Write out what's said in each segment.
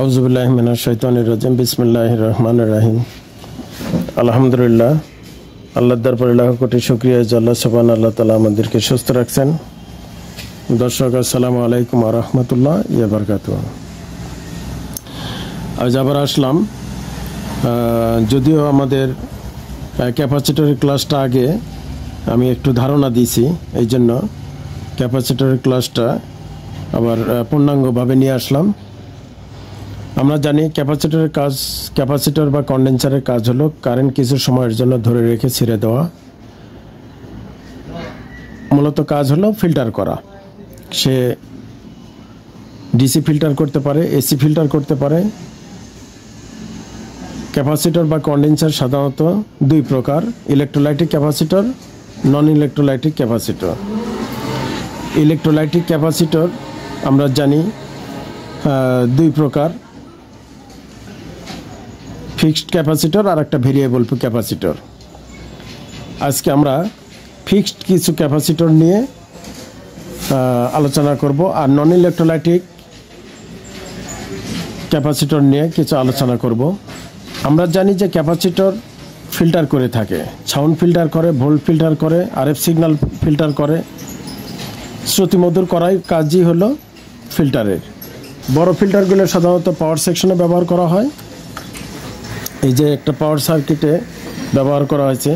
আউযুবিল্লাহি মিনাশ শাইতানির রাজিম বিসমিল্লাহির রহমানির রহিম আলহামদুলিল্লাহ আল্লাহর দরবারে লাখ কোটি শুকরিয়া যে আল্লাহ সুবহানাহু আল্লাহ তাআলা আমাদেরকে সুস্থ রাখছেন। দর্শক আসসালামু আলাইকুম ওয়া রাহমাতুল্লাহি ওয়া বারাকাতুহু। আজ আবার আসলাম, যদিও আমাদের ক্যাপাসিটরের ক্লাসটা আগে আমি একটু ধারণা দিয়েছি, এই জন্য ক্যাপাসিটরের ক্লাসটা আবার পূর্ণাঙ্গভাবে নিয়ে আসলাম। আমরা জানি ক্যাপাসিটরের কাজ, ক্যাপাসিটর বা কন্ডেন্সারের কাজ হলো কারেন্ট কিছু সময়ের জন্য ধরে রেখে ছেড়ে দেওয়া। মূলত কাজ হলো ফিল্টার করা। সে ডিসি ফিল্টার করতে পারে, এসি ফিল্টার করতে পারে। ক্যাপাসিটর বা কন্ডেন্সার সাধারণত দুই প্রকার, ইলেকট্রোলাইটিক ক্যাপাসিটর, নন ইলেকট্রোলাইটিক ক্যাপাসিটর। ইলেকট্রোলাইটিক ক্যাপাসিটর আমরা জানি দুই প্রকার, ফিক্সড ক্যাপাসিটর আর একটা ভেরিয়েবল ক্যাপাসিটর। আজকে আমরা ফিক্সড কিছু ক্যাপাসিটর নিয়ে আলোচনা করব, আর নন ইলেকট্রোলাইটিক ক্যাপাসিটর নিয়ে কিছু আলোচনা করব। আমরা জানি যে ক্যাপাসিটর ফিল্টার করে থাকে, সাউন্ড ফিল্টার করে, ভোল্ট ফিল্টার করে, আরএফ সিগন্যাল ফিল্টার করে। শ্রুতিমধুর করাই কাজই হলো ফিল্টারের। বড় ফিল্টারগুলো সাধারণত পাওয়ার সেকশনে ব্যবহার করা হয়। এই যে একটা পাওয়ার সার্কিটে ব্যবহার করা হয়েছে।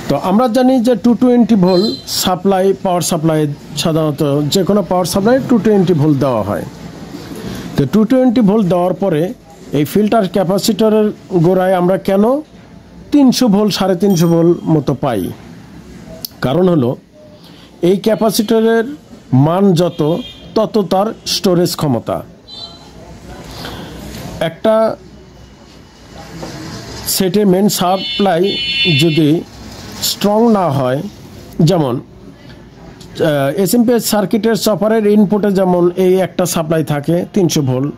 তো আমরা জানি যে 220 ভোল্ট সাপ্লাই, পাওয়ার সাপ্লাই, সাধারণত যে কোনো পাওয়ার সাপ্লাই 220 ভোল্ট দেওয়া হয়। তো 220 ভোল্ট দেওয়ার পরে এই ফিল্টার ক্যাপাসিটরের গোড়ায় আমরা কেন 300 ভোল্ট, 350 ভোল্ট মতো পাই? কারণ হলো এই ক্যাপাসিটরের মান যত, তত তার স্টোরেজ ক্ষমতা। একটা সেটে মেন সাপ্লাই যদি স্ট্রং না হয়, যেমন এসএমপিএস সার্কিটের চপারের ইনপুটে যেমন এই একটা সাপ্লাই থাকে 300 ভোল্ট,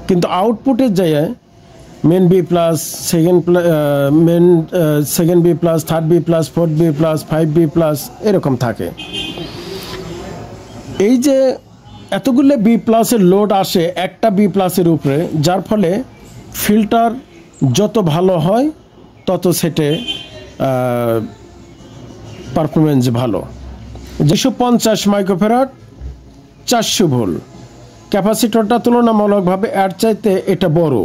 কিন্তু আউটপুটে যায় main B plus, second B plus, third B plus, fourth B plus, 5B plus এরকম থাকে। এই যে এতগুলো বি প্লাসের লোড আসে একটা বি প্লাসের উপরে, যার ফলে ফিল্টার যত ভালো হয় তত সেটে পারফরমেন্স ভালো। 250 মাইক্রোফ্যারাড 400 ভোল্ট ক্যাপাসিটরটা তুলনামূলকভাবে এর চাইতে এটা বড়।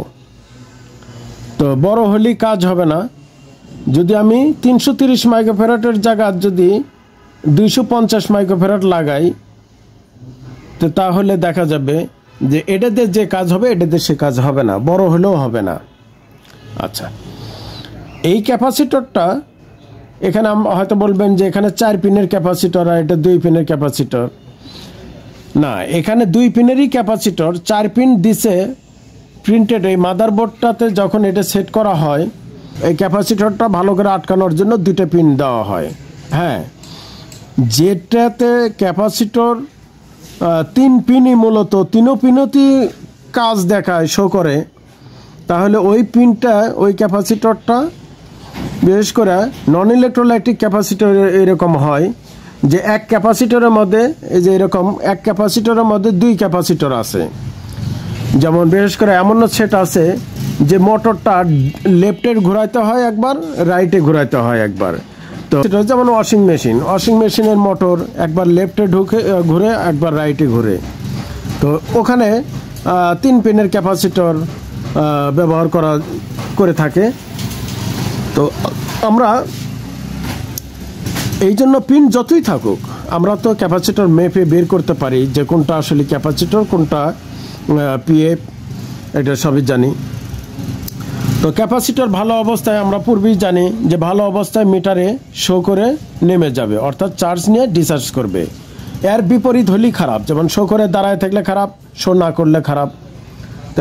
তো বড় হলেই কাজ হবে না। যদি আমি 330 মাইক্রোফ্যারাডের জায়গায় যদি 250 মাইক্রোফ্যারাড লাগাই, তো তাহলে দেখা যাবে যে এটাতে যে কাজ হবে এটাতে সে কাজ হবে না, বড় হলেও হবে না। আচ্ছা, এই ক্যাপাসিটরটা এখানে হয়তো বলবেন যে এখানে 4 পিনের ক্যাপাসিটর আর এটা 2 পিনের ক্যাপাসিটর। না, এখানে 2 পিনেরই ক্যাপাসিটর, 4 পিন দিছে প্রিন্টেড। এই মাদারবোর্ডটাতে যখন এটা সেট করা হয়, এই ক্যাপাসিটরটা ভালো করে আটকানোর জন্য 2টা পিন দেওয়া হয়। হ্যাঁ, যেটাতে ক্যাপাসিটর 3 পিনই মূলত 3 পিনতেই কাজ দেখায়, শো করে, তাহলে ওই পিনটা, ওই ক্যাপাসিটরটা, বিশেষ করে নন ইলেকট্রোলাইটিক ক্যাপাসিটর এরকম হয় যে এক ক্যাপাসিটরের মধ্যে, এই যে এরকম এক ক্যাপাসিটরের মধ্যে 2 ক্যাপাসিটর আছে। যেমন বিশেষ করে এমন সেট আছে যে মোটরটা লেফটে ঘুরাইতে হয় একবার, রাইটে ঘুরাইতে হয় একবার। তো সেটা যেমন ওয়াশিং মেশিনের মোটর একবার লেফটে ঘুরে, একবার রাইটে ঘুরে। তো ওখানে 3 পিনের ক্যাপাসিটর ব্যবহার করে থাকে। তো আমরা এই জন্য পিন যতই থাকুক, আমরা তো ক্যাপাসিটর মেপে বের করতে পারি যে কোনটা আসলে ক্যাপাসিটর, কোনটা পিএফ, এটা সবই জানি। তো ক্যাপাসিটর ভালো অবস্থায় আমরা পূর্বেই জানি যে ভালো অবস্থায় মিটারে শো করে নেমে যাবে, অর্থাৎ চার্জ নিয়ে ডিসচার্জ করবে। এর বিপরীত হলেই খারাপ, যেমন শো করে দাঁড়ায় থাকলে খারাপ, শো না করলে খারাপ।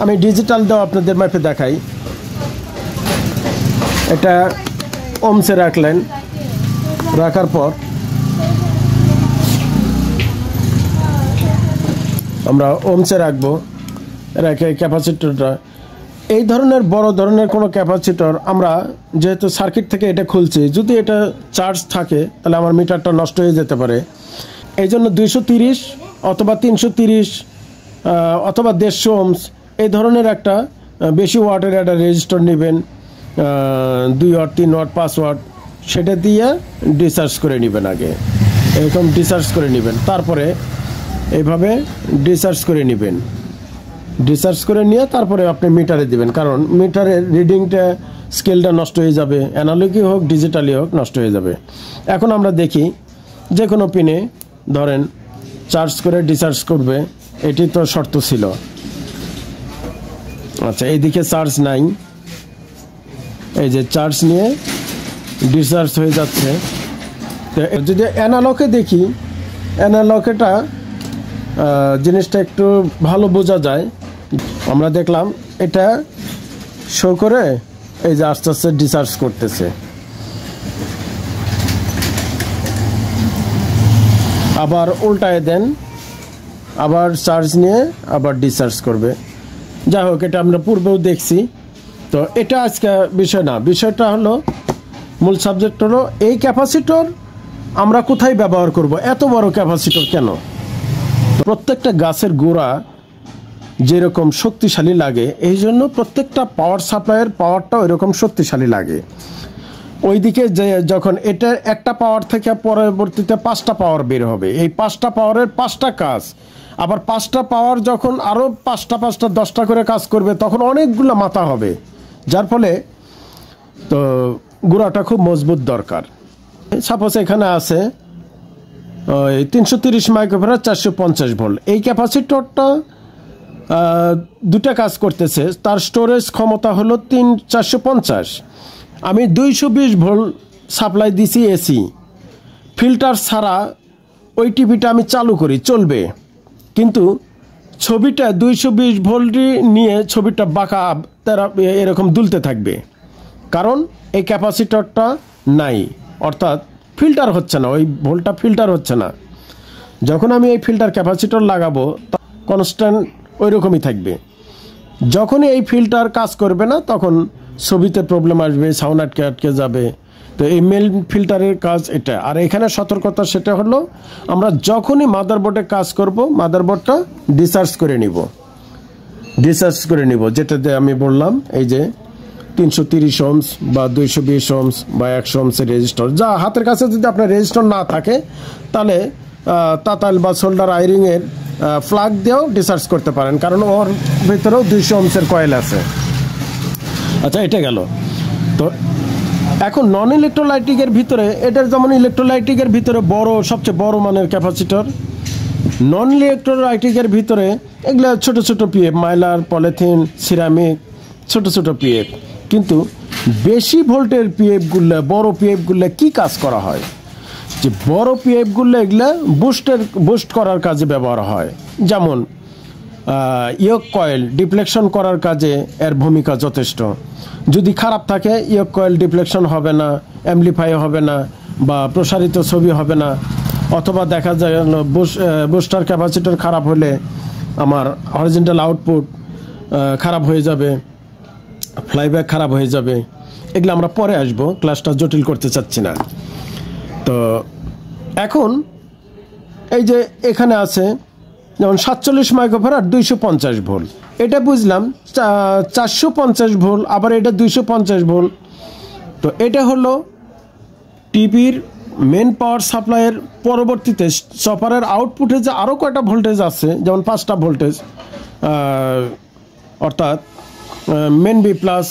আমি ডিজিটাল দেওয়া আপনাদের মাপে দেখাই। এটা ওমসে রাখলেন, রাখার পর আমরা ওমসে রাখবো, রেখে ক্যাপাসিটরটা, এই ধরনের বড় ধরনের কোনো ক্যাপাসিটর আমরা যেহেতু সার্কিট থেকে এটা খুলছি, যদি এটা চার্জ থাকে তাহলে আমার মিটারটা নষ্ট হয়ে যেতে পারে। এই জন্য 230 অথবা 330 অথবা 150 ওহমস এই ধরনের একটা বেশি ওয়াটের একটা রেজিস্টর নেবেন, 2 ওয়াট 3 ওয়াট 5 ওয়াট, সেটা দিয়ে ডিসচার্জ করে নেবেন। আগে এরকম ডিসচার্জ করে নেবেন, তারপরে এইভাবে ডিসচার্জ করে নেবেন। ডিসচার্জ করে নিয়ে তারপরে আপনি মিটারে দিবেন, কারণ মিটারের রিডিংটা স্কেলটা নষ্ট হয়ে যাবে, অ্যানালগই হোক ডিজিটালি হোক নষ্ট হয়ে যাবে। এখন আমরা দেখি যে কোনো পিনে ধরেন চার্জ করে ডিসচার্জ করবে, এটি তো শর্ত ছিল। আচ্ছা, এইদিকে চার্জ নাই, এই যে চার্জ নিয়ে ডিসচার্জ হয়ে যাচ্ছে। তো যদি অ্যানালগে দেখি, অ্যানালগেটা জিনিসটা একটু ভালো বোঝা যায়। আমরা দেখলাম এটা শো করে এই যে আস্তে আস্তে ডিসচার্জ করতেছে। আবার উল্টায় দেন, আবার চার্জ নিয়ে আবার ডিসচার্জ করবে। যাই হোক, এটা আমরা পূর্বেও দেখছি। তো এটা আজকে বিষয় না, বিষয়টা হলো, মূল সাবজেক্ট হলো এই ক্যাপাসিটর আমরা কোথায় ব্যবহার করব, এত বড় ক্যাপাসিটর কেন? প্রত্যেকটা গাছের গোড়া যেরকম শক্তিশালী লাগে, এই জন্য প্রত্যেকটা পাওয়ার সাপ্লাইয়ের পাওয়ারটাও এরকম শক্তিশালী লাগে। ওইদিকে যে যখন এটা একটা পাওয়ার থেকে পরবর্তীতে 5টা পাওয়ার বের হবে, এই 5টা পাওয়ারের 5টা কাজ, আবার 5টা পাওয়ার যখন আরও 5টা 10টা করে কাজ করবে, তখন অনেকগুলো মাথা হবে, যার ফলে তো গোড়াটা খুব মজবুত দরকার। সাপোজ এখানে আছে ওই 330 মাইক্রোফ্যারাড 450 ভোল্ট, এই ক্যাপাসিটরটা দুটা কাজ করতেছে। তার স্টোরেজ ক্ষমতা হলো 450। আমি 220 ভোল্ট সাপ্লাই দিছি এসি, ফিল্টার ছাড়া ওই টিভিটা আমি চালু করি, চলবে, কিন্তু ছবিটা 220 ভোল্টই নিয়ে ছবিটা বাঁকা তারা এরকম দুলতে থাকবে, কারণ এই ক্যাপাসিটরটা নাই, অর্থাৎ ফিল্টার হচ্ছে না, ওই ভোল্টটা ফিল্টার হচ্ছে না। যখন আমি এই ফিল্টার ক্যাপাসিটর লাগাবো কনস্ট্যান্ট ওই রকমই থাকবে। যখনই এই ফিল্টার কাজ করবে না, তখন ছবিতে প্রবলেম আসবে, সাউন্ড আটকে যাবে। তো এই মেল ফিল্টারের কাজ এটা। আর এখানে সতর্কতা সেটা হলো, আমরা যখনই মাদারবোর্ডে কাজ করব, মাদারবোর্ডটা ডিসচার্জ করে নিব, যেটাতে আমি বললাম এই যে 330 ওহমস বা 220 ওহমস বা 100 ওহমসের রেজিস্টর, যা হাতের কাছে যদি আপনার রেজিস্টর না থাকে, তাহলে তাতাল বা সোল্ডার আয়রিংয়ের ফ্লাগ দিয়েও ডিসচার্জ করতে পারেন, কারণ ওর ভিতরেও 200 ওহমসের কয়েল আছে। আচ্ছা, এটা গেল। তো এখন নন ইলেকট্রোলাইটিকের ভিতরে, এটার যেমন ইলেকট্রোলাইটিকের ভিতরে বড়, সবচেয়ে বড় মানের ক্যাপাসিটর, নন ইলেকট্রোলাইটিকের ভিতরে এগুলো ছোট ছোট পিএফ, মাইলার, পলিথিন, সিরামিক, ছোট ছোট পিএফ। কিন্তু বেশি ভোল্টের পিএফগুলো, বড় পিএফগুলো কি কাজ করা হয়, যে বড় পিএফগুলো এগুলো বুস্ট করার কাজে ব্যবহার হয়। যেমন ইয়ক কয়েল ডিফ্লেকশন করার কাজে এর ভূমিকা যথেষ্ট। যদি খারাপ থাকে, ইয়ক কয়েল ডিফ্লেকশন হবে না, অ্যাম্পলিফাই হবে না, বা প্রসারিত ছবি হবে না। অথবা দেখা যায় বুস্টার ক্যাপাসিটর খারাপ হলে আমার হরিজন্টাল আউটপুট খারাপ হয়ে যাবে, ফ্লাইব্যাক খারাপ হয়ে যাবে। এগুলো আমরা পরে আসবো, ক্লাসটা জটিল করতে চাচ্ছি না। তো এখন এই যে এখানে আছে যেমন 47 মাইক্রোফ্যারাড 250 ভোল্ট, এটা বুঝলাম 450 ভোল্ট, আবার এটা 250 ভোল্ট। তো এটা হলো টিভির মেন পাওয়ার সাপ্লাইয়ের পরবর্তীতে চপারের আউটপুটে যে আরও কয়টা ভোল্টেজ আছে, যেমন 5টা ভোল্টেজ, অর্থাৎ main B plus,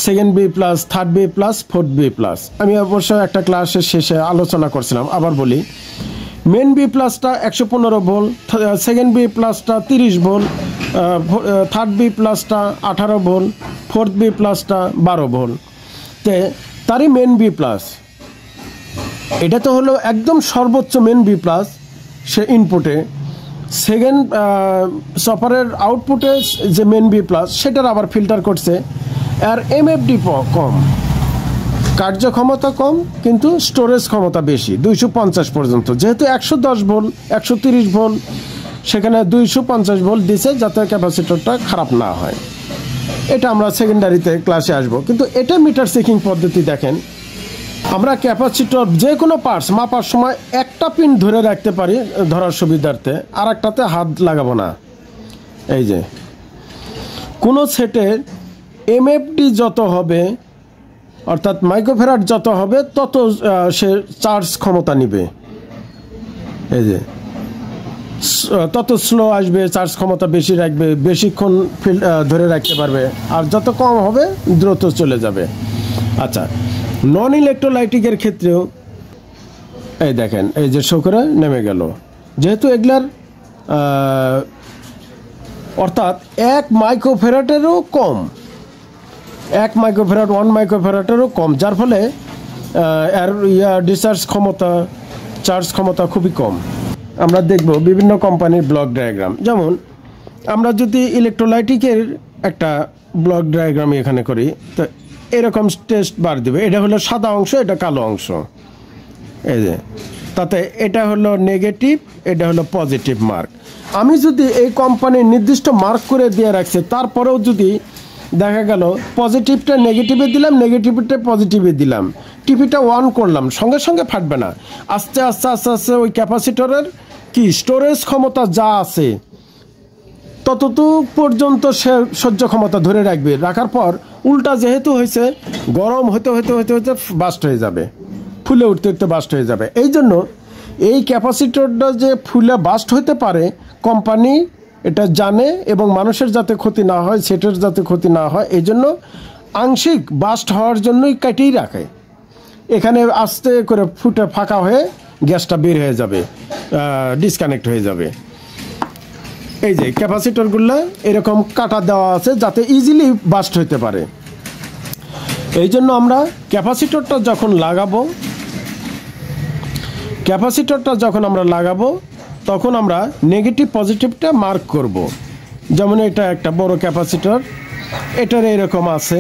second B plus, third B plus, fourth B plus. আমি অবশ্য একটা ক্লাসের শেষে আলোচনা করছিলাম, আবার বলি। মেন বি প্লাসটা 115 ভোল্ট, সেকেন্ড বি প্লাসটা 30 ভোল্ট, থার্ড বি প্লাসটা 18 ভোল্ট, ফোর্থ বি প্লাসটা 12 ভোল্ট। তারই মেন বি প্লাস, এটা তো হলো একদম সর্বোচ্চ মেন বি প্লাস, সে ইনপুটে। সেকেন্ড চপারের আউটপুটে যে মেন বি প্লাস, সেটার আবার ফিল্টার করছে। আর এমএফডি কম, কার্যক্ষমতা কম, কিন্তু স্টোরেজ ক্ষমতা বেশি, 250 পর্যন্ত। যেহেতু 110 ভোল্ট 130 ভোল্ট, সেখানে 250 ভোল্ট দিছে, যাতে ক্যাপাসিটরটা খারাপ না হয়। এটা আমরা সেকেন্ডারিতে ক্লাসে আসব। কিন্তু এটা মিটার চেকিং পদ্ধতি। দেখেন, আমরা ক্যাপাসিটর যে কোনো পার্টস মাপার সময় একটা পিন ধরে রাখতে পারি ধরার সুবিধার্থে, আর একটাতে হাত লাগাবো না। এই যে কোনো সেটের এমএফডি যত হবে অর্থাৎ মাইক্রোফ্যারাড যত হবে তত সে চার্জ ক্ষমতা নিবে, এই যে তত স্লো আসবে, চার্জ ক্ষমতা বেশি রাখবে, বেশিক্ষণ ধরে রাখতে পারবে, আর যত কম হবে দ্রুত চলে যাবে। আচ্ছা, নন ইলেকট্রোলাইটিকের ক্ষেত্রেও এই দেখেন এই যে শো করে নেমে গেল, যেহেতু এগুলার অর্থাৎ 1 মাইক্রোফ্যারাডেরও কম, 1 মাইক্রোফ্যারাড 1 মাইক্রোফ্যারাডেরও কম, যার ফলে এর ডিসচার্জ ক্ষমতা, চার্জ ক্ষমতা খুবই কম। আমরা দেখব বিভিন্ন কোম্পানির ব্লক ডায়াগ্রাম। যেমন আমরা যদি ইলেকট্রোলাইটিকের একটা ব্লক ডায়াগ্রাম এখানে করি, তো এরকম টেস্ট বার দেবে, এটা হলো সাদা অংশ, এটা কালো অংশ, এই যে তাতে এটা হলো নেগেটিভ, এটা হলো পজিটিভ মার্ক। আমি যদি এই কোম্পানির নির্দিষ্ট মার্ক করে দিয়ে রাখছি, তারপরেও যদি দেখা গেল পজিটিভটা নেগেটিভে দিলাম, নেগেটিভটা পজিটিভে দিলাম, টিপিটা অন করলাম, সঙ্গে সঙ্গে ফাটবে না, আস্তে আস্তে আস্তে আস্তে ওই ক্যাপাসিটরের কি স্টোরেজ ক্ষমতা যা আছে ততটুক পর্যন্ত সে সহ্য ক্ষমতা ধরে রাখবে, রাখার পর উল্টা যেহেতু হয়েছে গরম হতে হতে হতে হতে বাস্ট হয়ে যাবে, ফুলে উঠতে উঠতে বাস্ট হয়ে যাবে। এই জন্য এই ক্যাপাসিটরটা যে ফুলে বাস্ট হতে পারে কোম্পানি এটা জানে, এবং মানুষের যাতে ক্ষতি না হয়, সেটের যাতে ক্ষতি না হয়, এই জন্য আংশিক বাস্ট হওয়ার জন্যই কেটেই রাখে। এখানে আস্তে করে ফুটে ফাঁকা হয়ে গ্যাসটা বের হয়ে যাবে, ডিসকানেক্ট হয়ে যাবে। এই যে ক্যাপাসিটরগুলো এরকম কাটা দেওয়া আছে যাতে ইজিলি বাস্ট হতে পারে। এই জন্য আমরা ক্যাপাসিটরটা যখন লাগাবো তখন আমরা নেগেটিভ পজিটিভটা মার্ক করব। যেমন এটা একটা বড় ক্যাপাসিটর, এটার এরকম আছে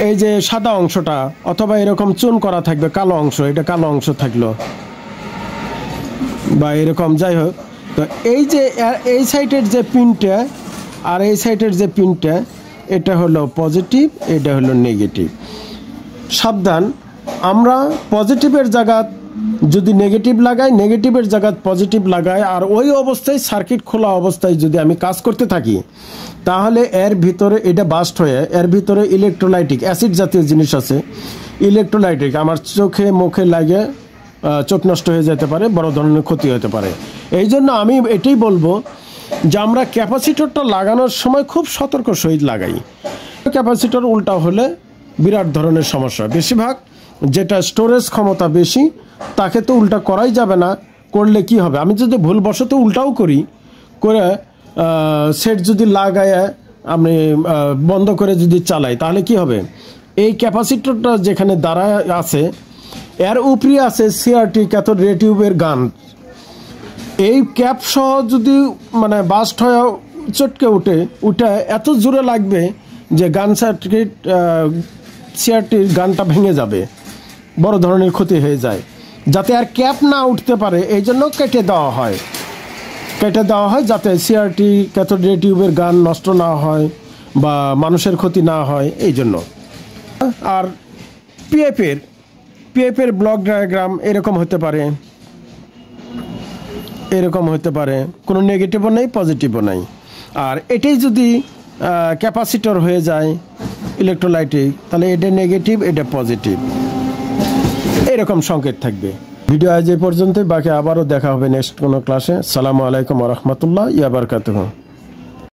এই যে সাদা অংশটা, অথবা এরকম চুন করা থাকবে কালো অংশ, এটা কালো অংশ থাকলো বা এরকম, যাই হোক। তো এই যে এই সাইডের যে পিনটা আর এই সাইডের যে পিনটা, এটা হলো পজিটিভ, এটা হলো নেগেটিভ। সাবধান, আমরা পজিটিভের জায়গা যদি নেগেটিভ লাগাই, নেগেটিভের জায়গা পজিটিভ লাগাই, আর ওই অবস্থায় সার্কিট খোলা অবস্থায় যদি আমি কাজ করতে থাকি, তাহলে এর ভিতরে এটা বাস্ট হয়ে এর ভিতরে ইলেকট্রোলাইটিক অ্যাসিড জাতীয় জিনিস আছে, ইলেকট্রোলাইটিক আমার চোখে মুখে লাগে চোখ নষ্ট হয়ে যেতে পারে, বড় ধরনের ক্ষতি হতে পারে। এই জন্য আমি এটাই বলবো যে আমরা ক্যাপাসিটরটা লাগানোর সময় খুব সতর্ক সহিত লাগাই। ক্যাপাসিটর উল্টা হলে বিরাট ধরনের সমস্যা। বেশিরভাগ যেটা স্টোরেজ ক্ষমতা বেশি তাকে তো উল্টা করাই যাবে না, করলে কি হবে, আমি যদি ভুলবশত উল্টাও করি, করে সেট যদি লাগায় আমি বন্ধ করে যদি চালাই, তাহলে কি হবে, এই ক্যাপাসিটরটা যেখানে দাঁড়ায় আছে এর উপরে আছে সিআরটি ক্যাথোড রে টিউবের গান, এই ক্যাপ সহ যদি মানে বাস্ট হয়ে চটকে উঠে এত জোরে লাগবে যে গান সার্কিট সিআরটির গানটা ভেঙে যাবে, বড় ধরনের ক্ষতি হয়ে যায়। যাতে আর ক্যাপ না উঠতে পারে এই জন্য কেটে দেওয়া হয় যাতে সিআরটি ক্যাথোড রে টিউবের গান নষ্ট না হয় বা মানুষের ক্ষতি না হয়, এই জন্য। আর পিএফের ব্লক ডায়াগ্রাম এরকম হতে পারে, কোনো নেগেটিভও নেই পজিটিভও নাই। আর এটাই যদি ক্যাপাসিটর হয়ে যায় ইলেকট্রোলাইটিক, তাহলে এটা নেগেটিভ, এটা পজিটিভ, এরকম সংকেত থাকবে। ভিডিও আজ এই পর্যন্তই, বাকি আবারও দেখা হবে নেক্সট কোনো ক্লাসে। আসসালামু আলাইকুম ওয়া রাহমাতুল্লাহি ওয়া বারাকাতুহু।